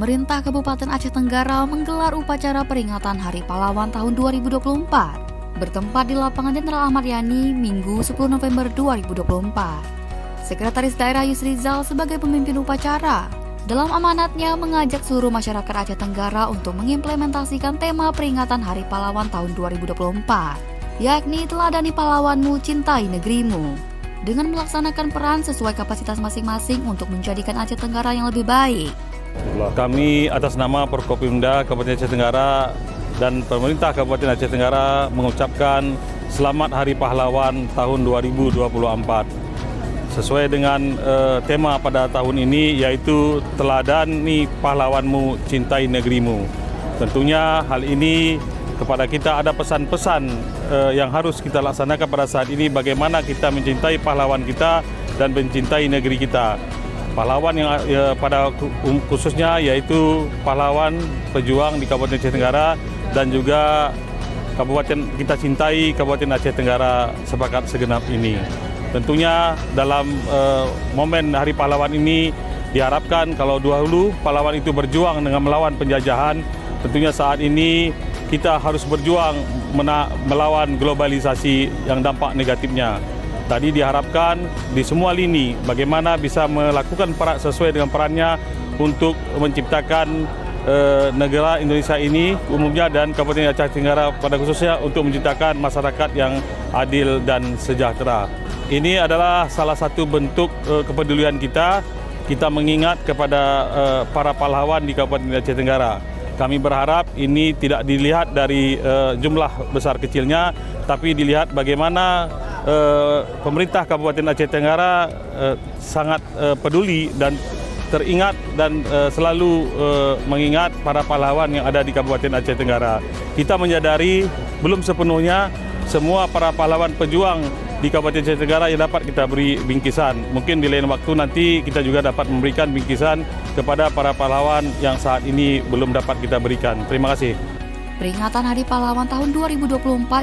Pemerintah Kabupaten Aceh Tenggara menggelar upacara peringatan Hari Pahlawan tahun 2024 bertempat di Lapangan Jenderal Ahmad Yani, Minggu 10 November 2024. Sekretaris Daerah Yusrizal sebagai pemimpin upacara dalam amanatnya mengajak seluruh masyarakat Aceh Tenggara untuk mengimplementasikan tema peringatan Hari Pahlawan tahun 2024, yakni teladani pahlawanmu, cintai negerimu, dengan melaksanakan peran sesuai kapasitas masing-masing untuk menjadikan Aceh Tenggara yang lebih baik. Kami atas nama Forkopimda Kabupaten Aceh Tenggara dan pemerintah Kabupaten Aceh Tenggara mengucapkan Selamat Hari Pahlawan tahun 2024. Sesuai dengan tema pada tahun ini yaitu teladani pahlawanmu, cintai negerimu. Tentunya hal ini kepada kita ada pesan-pesan yang harus kita laksanakan pada saat ini, bagaimana kita mencintai pahlawan kita dan mencintai negeri kita. Pahlawan yang pada khususnya yaitu pahlawan pejuang di Kabupaten Aceh Tenggara dan juga kabupaten kita cintai Kabupaten Aceh Tenggara sepakat segenap ini. Tentunya dalam momen Hari Pahlawan ini diharapkan kalau dahulu pahlawan itu berjuang dengan melawan penjajahan, tentunya saat ini kita harus berjuang melawan globalisasi yang dampak negatifnya. Tadi diharapkan di semua lini bagaimana bisa melakukan peran sesuai dengan perannya untuk menciptakan negara Indonesia ini umumnya dan Kabupaten Aceh Tenggara pada khususnya untuk menciptakan masyarakat yang adil dan sejahtera. Ini adalah salah satu bentuk kepedulian kita mengingat kepada para pahlawan di Kabupaten Aceh Tenggara. Kami berharap ini tidak dilihat dari jumlah besar kecilnya, tapi dilihat bagaimana pemerintah Kabupaten Aceh Tenggara sangat peduli dan teringat dan selalu mengingat para pahlawan yang ada di Kabupaten Aceh Tenggara. Kita menyadari belum sepenuhnya semua para pahlawan pejuang di Kabupaten Aceh Tenggara yang dapat kita beri bingkisan. Mungkin di lain waktu nanti kita juga dapat memberikan bingkisan kepada para pahlawan yang saat ini belum dapat kita berikan. Terima kasih. Peringatan Hari Pahlawan tahun 2024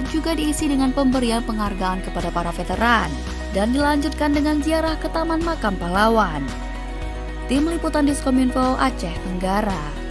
juga diisi dengan pemberian penghargaan kepada para veteran dan dilanjutkan dengan ziarah ke Taman Makam Pahlawan. Tim Liputan Diskominfo Aceh Tenggara.